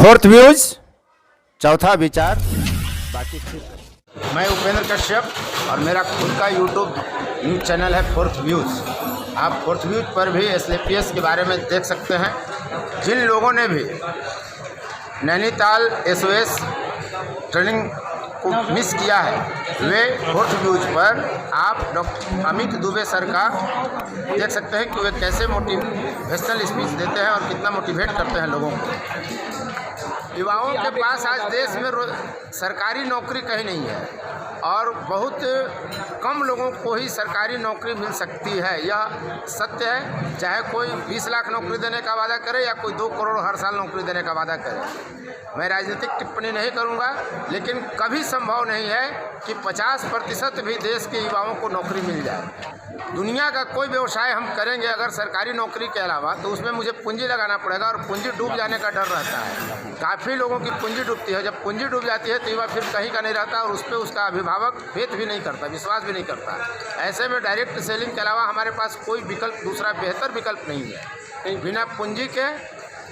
Fourth views, चौथा विचार, बाकी ठीक। मैं उपेंद्र कश्यप और मेरा खुद का यूट्यूब न्यूज़ चैनल है फोर्थ व्यूज। आप फोर्थ व्यूज पर भी SLPS के बारे में देख सकते हैं। जिन लोगों ने भी नैनीताल SOS ट्रेनिंग को मिस किया है वे फोर्थ व्यूज पर आप डॉक्टर अमित दुबे सर का देख सकते हैं कि वे कैसे मोटिवेशनल स्पीच देते हैं और कितना मोटिवेट करते हैं लोगों को। युवाओं के पास आज देश में सरकारी नौकरी कहीं नहीं है और बहुत कम लोगों को ही सरकारी नौकरी मिल सकती है, यह सत्य है। चाहे कोई 20 लाख नौकरी देने का वादा करे या कोई 2 करोड़ हर साल नौकरी देने का वादा करे। मैं राजनीतिक टिप्पणी नहीं करूंगा, लेकिन कभी संभव नहीं है कि 50% भी देश के युवाओं को नौकरी मिल जाए। दुनिया का कोई व्यवसाय हम करेंगे अगर सरकारी नौकरी के अलावा, तो उसमें मुझे पूंजी लगाना पड़ेगा और पूंजी डूब जाने का डर रहता है। काफ़ी लोगों की पूंजी डूबती है। जब पूंजी डूब जाती है तो युवा फिर कहीं का नहीं रहता और उस पर उसका अभिभावक फेथ भी नहीं करता, विश्वास भी नहीं करता। ऐसे में डायरेक्ट सेलिंग के अलावा हमारे पास कोई विकल्प, दूसरा बेहतर विकल्प नहीं है। बिना पूंजी के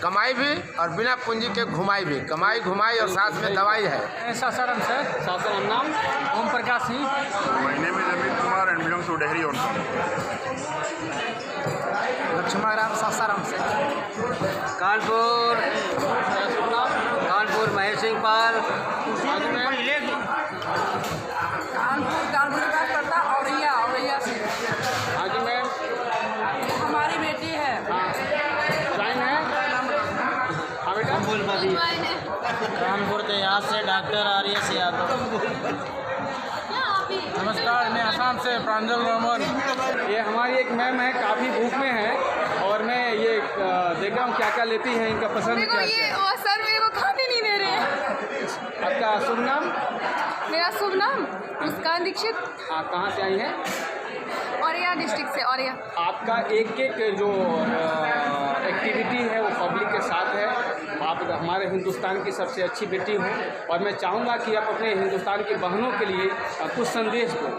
कमाई भी और बिना पूंजी के घुमाई भी, कमाई घुमाई और साथ में दवाई है। सासाराम से सासाराम नाम Om Prakash Singh. My name is Amit Kumar and belong to Dehri also. Lakshman Sasaram से कानपुर महेश सिंह पाल कानपुर का करता औरैया से। हाजी मैम हमारी बेटी है। साइन है। हाँ बेटा कानपुर के यहाँ से डॉक्टर RS यादव। नमस्कार, मैं आसाम से प्रांजल रोमन। ये हमारी एक मैम है, काफ़ी भूख में है और मैं ये देख रहा हूँ क्या क्या लेती है, इनका पसंद देखो क्या ये क्या है। सर मेरे को खाने नहीं दे रहे हैं। आपका शुभ नाम? मेरा शुभ नाम मुस्कान दीक्षित। आप कहाँ से आई हैं? औरैया डिस्ट्रिक्ट से। औरैया आपका एक जो एक्टिविटी है वो पब्लिक के साथ है। आप हमारे हिंदुस्तान की सबसे अच्छी बेटी हो और मैं चाहूँगा कि आप अपने हिंदुस्तान की बहनों के लिए कुछ संदेश दो।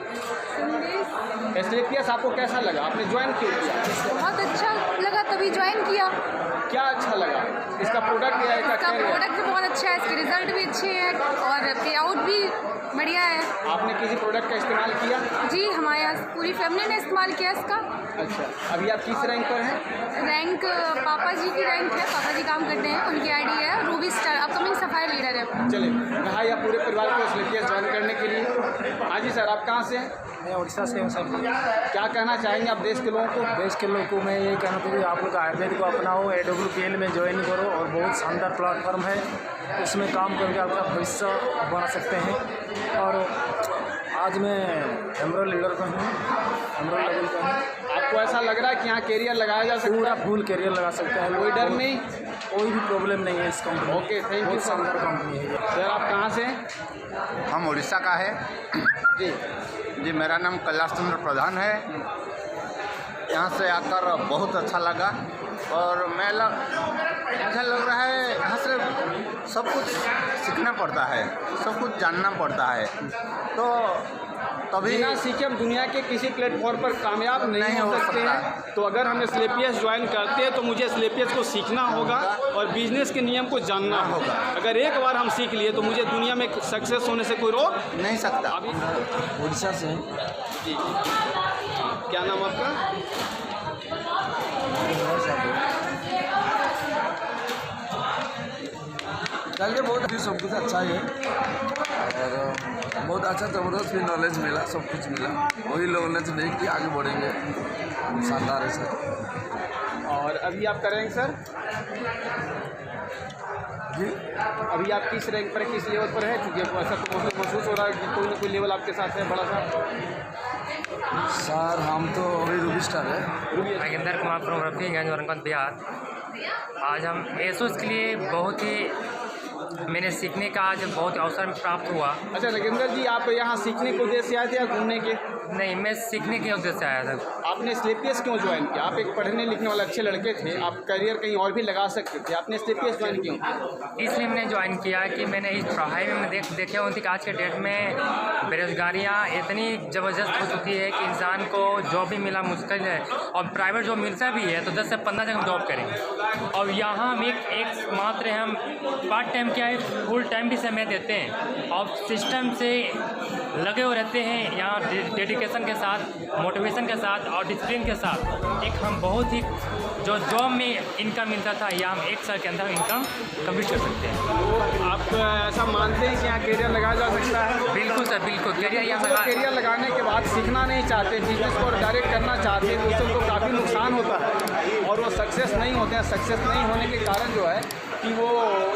SLPS आपको कैसा लगा? आपने ज्वाइन क्यों किया? बहुत अच्छा लगा तभी ज्वाइन किया। क्या अच्छा लगा? इसका प्रोडक्ट क्या है? इसका प्रोडक्ट भी बहुत अच्छा है, इसके रिजल्ट भी अच्छे हैं और पे आउट भी बढ़िया है। आपने किसी प्रोडक्ट का इस्तेमाल किया? जी, हमारे यहाँ पूरी फैमिली ने इस्तेमाल किया इसका। अच्छा, अभी आप किस रैंक पर हैं? रैंक पापा जी की रैंक है, पापा जी काम करते हैं, उनकी ID है Ruby star, upcoming sapphire leader है। चले कहा या पूरे परिवार को SLPS ज्वाइन करने के लिए। हाँ जी सर, आप कहाँ से हैं? मैं उड़ीसा से हूँ सर। क्या कहना चाहेंगे आप देश के लोगों को? देश के लोगों को मैं ये कहना चाहूँ कि आप लोग आयुर्वेद को अपनाओ, AWPL में ज्वाइन करो और बहुत शानदार प्लेटफॉर्म है, उसमें काम करके आपका भविष्य बना सकते हैं। और आज मैं एमरल लीडर का हूँ, एमरल लेवल का हूँ। आपको ऐसा लग रहा है कि यहाँ कैरियर लगाया जा सकता पूरा है? फुल करियर लगा सकते हैं, कोई डर नहीं? कोई भी प्रॉब्लम नहीं है इस कंपनी। Okay, thank you. बहुत शानदार कंपनी है ये। सर आप कहाँ से हैं? हम उड़ीसा का है जी जी। मेरा नाम कैलाश चंद्र प्रधान है। यहाँ से आकर बहुत अच्छा लगा और मुझे लग रहा है यहाँ से सब कुछ सीखना पड़ता है, सब कुछ जानना पड़ता है, तो तभी बिना सीखे हम दुनिया के किसी प्लेटफॉर्म पर कामयाब नहीं हो सकते हैं। तो अगर हम SLPS ज्वाइन करते हैं तो मुझे SLPS को सीखना होगा और बिजनेस के नियम को जानना होगा। अगर एक बार हम सीख लिए तो मुझे दुनिया में सक्सेस होने से कोई रोक नहीं सकता। अभी उड़ीसा से जी, क्या नाम आपका? चलिए बहुत ही सब कुछ अच्छा ही है और बहुत अच्छा ज़बरदस्त भी नॉलेज मिला, सब कुछ मिला। वही नॉलेज नहीं कि आगे बढ़ेंगे, शानदार है सर। और अभी आप करेंगे सर? जी अभी आप किस रैंक पर, किस लेवल पर है? क्योंकि ऐसा तो महसूस हो रहा है कि कोई ना कोई लेवल आपके साथ है बड़ा सा। सर हम तो अभी रूबी स्टार है। नागेंद्र कुमार फ्रॉम रफीगंज औरंगाबाद बिहार। आज हम ASOS के लिए बहुत ही मैंने सीखने का आज बहुत अवसर प्राप्त हुआ। अच्छा नगेंद्र जी, आप यहाँ सीखने के उद्देश्य से आए थे या घूमने के? नहीं, मैं सीखने के उद्देश्य से आया था। आप आपने SLPS क्यों ज्वाइन किया? आप एक पढ़ने लिखने वाले अच्छे लड़के थे, आप करियर कहीं और भी लगा सकते थे, आपने SLPS ज्वाइन क्यों किया? इसलिए मैंने ज्वाइन किया कि मैंने इस पढ़ाई में देखे हुए थी कि आज के डेट में बेरोज़गारियाँ इतनी ज़बरदस्त हो चुकी है कि इंसान को जॉब भी मिला मुश्किल है, और प्राइवेट जॉब मिलता भी है तो 10 से 15 जगह हम जॉब करेंगे। और यहाँ हम एक मात्र हम पार्ट टाइम क्या है, फुल टाइम भी समय देते हैं और सिस्टम से लगे हुए रहते हैं। यहाँ डेडिकेशन के साथ, मोटिवेशन के साथ और डिसिप्लिन के साथ एक हम बहुत ही जो जॉब में इनकम मिलता था, या हम 1 साल के अंदर इनकम कंप्लीट कर सकते हैं। तो आप ऐसा मानते हैं कि यहाँ करियर लगाया जा सकता है? बिल्कुल सर, बिल्कुल। करियर लगाने के बाद सीखना नहीं चाहते, बिजनेस को डायरेक्ट करना चाहते हैं, तो उससे उनको काफ़ी नुकसान होता है और वो सक्सेस नहीं होते हैं। सक्सेस नहीं होने के कारण जो है कि वो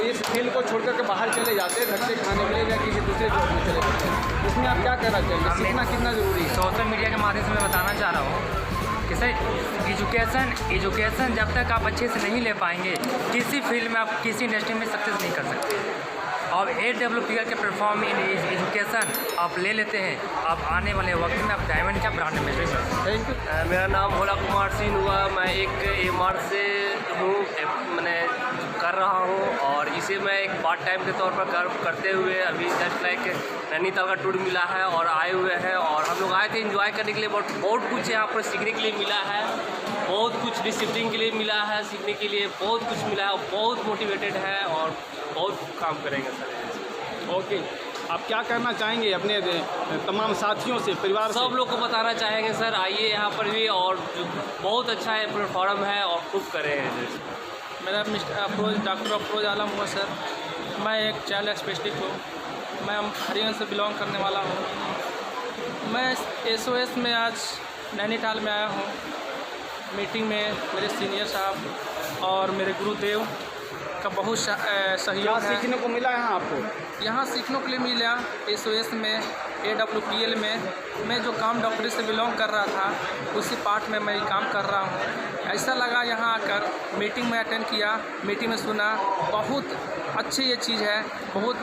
इस फील्ड को छोड़ करके बाहर चले जाते हैं धक्के खाने के लिए या किसी दूसरे जॉब में चले जाते हैं। इसमें आप क्या कहना चाहेंगे? सीखना कितना ज़रूरी है? सोशल मीडिया के माध्यम से मैं बताना चाह रहा हूँ कि सर एजुकेशन जब तक आप अच्छे से नहीं ले पाएंगे, किसी फील्ड में आप किसी इंडस्ट्री में सक्सेस नहीं कर सकते। और AWPL के प्लेटफॉर्म में एजुकेशन आप ले लेते हैं, आप आने वाले वक्त में आप डायमंड का ब्रांड एम्बेसडर बन सकते हैं। Thank you. मेरा नाम भोला कुमार सिंह हुआ। मैं एक एमआर से हूँ, मैंने कर रहा हूँ और इसे मैं एक पार्ट टाइम के तौर पर करते हुए अभी जस्ट लाइक नैनीताल का टूर मिला है और आए हुए हैं। और हम लोग आए थे एंजॉय करने के लिए, बहुत कुछ यहाँ पर सीखने के लिए मिला है, बहुत कुछ डिसिप्लिन के लिए मिला है, सीखने के लिए बहुत कुछ मिला है और बहुत मोटिवेटेड है और बहुत काम करेंगे सर। ओके, आप क्या करना चाहेंगे अपने तमाम साथियों से, परिवार से? सब लोग को बताना चाहेंगे सर, आइए यहाँ पर भी, और बहुत अच्छा है प्लेटफॉर्म है और खूब करें। मेरा डॉक्टर अफरोज आलम हुआ सर। मैं एक चाइल्ड स्पेशलिस्ट हूँ। मैं हरियाणा से बिलोंग करने वाला हूँ। मैं SOS में आज नैनीताल में आया हूँ। मीटिंग में मेरे सीनियर साहब और मेरे गुरुदेव का बहुत सहयोग है। सीखने को मिला यहाँ आपको? यहाँ सीखने के लिए मिला SOS में, AWPL में। मैं जो काम डॉक्टरी से बिलोंग कर रहा था उसी पार्ट में मैं काम कर रहा हूँ। ऐसा लगा यहाँ आकर, मीटिंग में अटेंड किया, मीटिंग में सुना, बहुत अच्छी ये चीज़ है, बहुत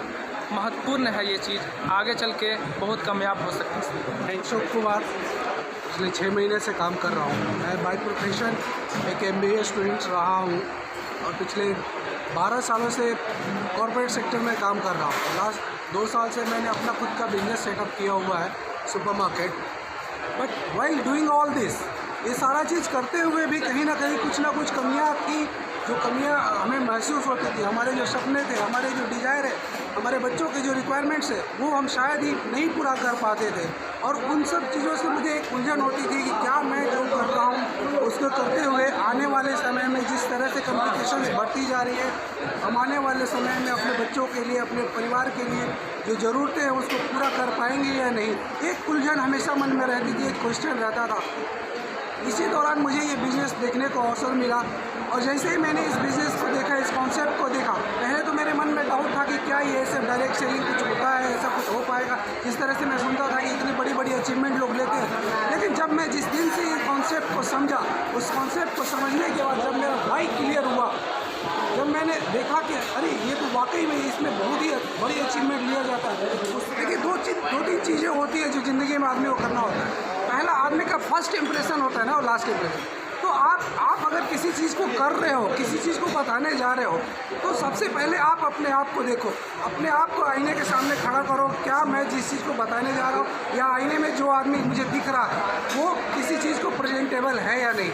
महत्वपूर्ण है ये चीज़, आगे चल के बहुत कामयाब हो सकती है। अशोक कुमार, पिछले 6 महीने से काम कर रहा हूँ। मैं बाय प्रोफेशन एक MBA स्टूडेंट रहा हूँ और पिछले 12 सालों से कॉर्पोरेट सेक्टर में काम कर रहा हूँ। लास्ट 2 साल से मैंने अपना खुद का बिजनेस सेटअप किया हुआ है, supermarket. But while doing all this, ये सारा चीज़ करते हुए भी कहीं ना कहीं कुछ ना कुछ कमियाँ थी, जो कमियाँ हमें महसूस होती थी। हमारे जो सपने थे, हमारे जो डिज़ायर है, हमारे बच्चों के जो रिक्वायरमेंट्स है, वो हम शायद ही नहीं पूरा कर पाते थे। और उन सब चीज़ों से मुझे एक उलझन होती थी कि क्या मैं जो कर रहा हूँ उसको करते हुए आने वाले समय में जिस तरह से कम्युनिकेशंस बढ़ती जा रही है, हम आने वाले समय में अपने बच्चों के लिए, अपने परिवार के लिए जो ज़रूरतें हैं उसको पूरा कर पाएंगे या नहीं। एक उलझन हमेशा मन में रहती थी, एक क्वेश्चन रहता था। इसी दौरान मुझे ये बिज़नेस देखने को अवसर मिला और जैसे ही मैंने इस बिज़नेस को देखा, इस कॉन्सेप्ट को देखा, पहले तो मेरे मन में डाउट था कि क्या ये ऐसे डायरेक्ट सेलिंग कुछ होता है, ऐसा कुछ हो पाएगा। जिस तरह से मैं सुनता था कि इतनी बड़ी बड़ी अचीवमेंट लोग लेते हैं, लेकिन जब मैं जिस दिन से ये कॉन्सेप्ट को समझा, उस कॉन्सेप्ट को समझने के बाद जब मेरा वाई क्लियर हुआ, जब मैंने देखा कि अरे ये तो वाकई में इसमें बहुत ही बड़ी अचीवमेंट लिया जाता है। देखिए, 2-3 चीज़ें होती है जो ज़िंदगी में आदमी को करना होता है। पहला, आदमी का फर्स्ट इंप्रेशन होता है ना, और लास्ट इंप्रेशन। तो आप अगर किसी चीज़ को कर रहे हो, किसी चीज़ को बताने जा रहे हो, तो सबसे पहले आप अपने आप को देखो, अपने आप को आईने के सामने खड़ा करो। क्या मैं जिस चीज़ को बताने जा रहा हूँ या आईने में जो आदमी मुझे दिख रहा है वो किसी चीज़ को प्रेजेंटेबल है या नहीं।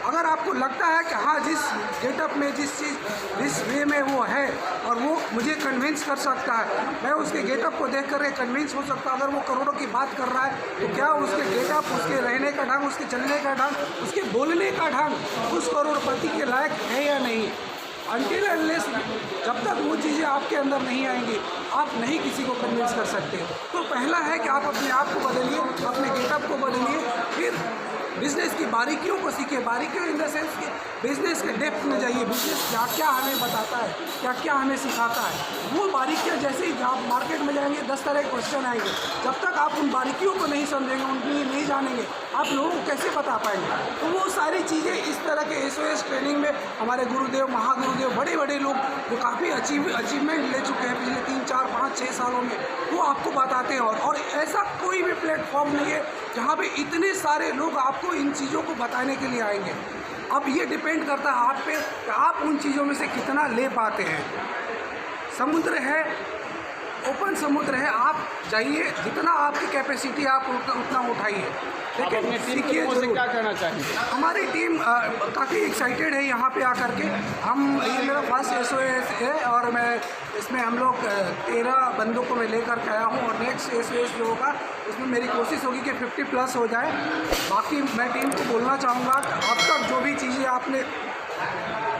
अगर आपको लगता है कि हाँ, जिस गेटअप में, जिस वे में वो है और वो मुझे कन्विंस कर सकता है, मैं उसके गेटअप को देख कर कन्विंस हो सकता हूँ। अगर वो करोड़ों की बात कर रहा है तो क्या उसके गेटअप, उसके रहने का ढंग, उसके चलने का ढंग, उसके बोलने का ढंग उस करोड़पति के लायक है या नहीं। अनटिल अनलेस जब तक वो चीज़ें आपके अंदर नहीं आएंगी, आप नहीं किसी को कन्विंस कर सकते। तो पहला है कि आप अपने आप को बदलिए, अपने गेटअप को बदलिए, फिर बिज़नेस की बारीकियों को सीखिए। बारीकियों इन द सेंस कि बिज़नेस के डेप्थ में जाइए, बिज़नेस क्या क्या हमें बताता है, क्या क्या हमें सिखाता है। वो बारीकियाँ जैसे ही आप मार्केट में जाएंगे 10 तरह के क्वेश्चन आएंगे। जब तक आप उन बारीकियों को नहीं समझेंगे, उनकी नहीं जानेंगे, आप लोगों को कैसे बता पाएंगे। तो वो सारी चीज़ें इस तरह के SOS ट्रेनिंग में हमारे गुरुदेव, महागुरुदेव, बड़े बड़े लोग जो काफ़ी अचीवमेंट ले चुके हैं पिछले 3, 4, 5, 6 सालों में, वो आपको बताते हैं। और ऐसा कोई भी प्लेटफॉर्म नहीं है जहाँ पे इतने सारे लोग आपको इन चीज़ों को बताने के लिए आएंगे। अब ये डिपेंड करता है आप पे कि आप उन चीज़ों में से कितना ले पाते हैं। समुद्र है, ओपन समुद्र है, आप जाइए, जितना आपकी कैपेसिटी आप उतना उठाइए, लेकिन सीखिए से क्या कहना चाहिए? हमारी टीम काफ़ी एक्साइटेड है यहाँ पे आकर के। ये मेरा फर्स्ट SOS है और मैं इसमें हम लोग 13 बंदों को मैं लेकर के आया हूँ और नेक्स्ट SOS जो होगा उसमें मेरी कोशिश होगी कि 50+ हो जाए। बाकी मैं टीम को बोलना चाहूँगा कि अब तक जो भी चीज़ें आपने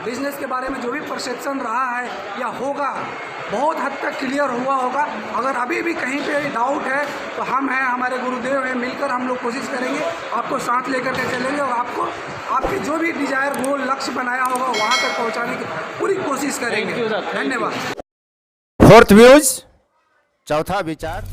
बिज़नेस के बारे में जो भी परसेप्शन रहा है या होगा, बहुत हद तक क्लियर हुआ होगा। अगर अभी भी कहीं पे डाउट है तो हम हैं, हमारे गुरुदेव हैं, मिलकर हम लोग कोशिश करेंगे, आपको साथ लेकर के चलेंगे और आपको आपके जो भी डिज़ायर गोल लक्ष्य बनाया होगा वहाँ तक पहुँचाने की पूरी कोशिश करेंगे। धन्यवाद। फोर्थ व्यूज, चौथा विचार।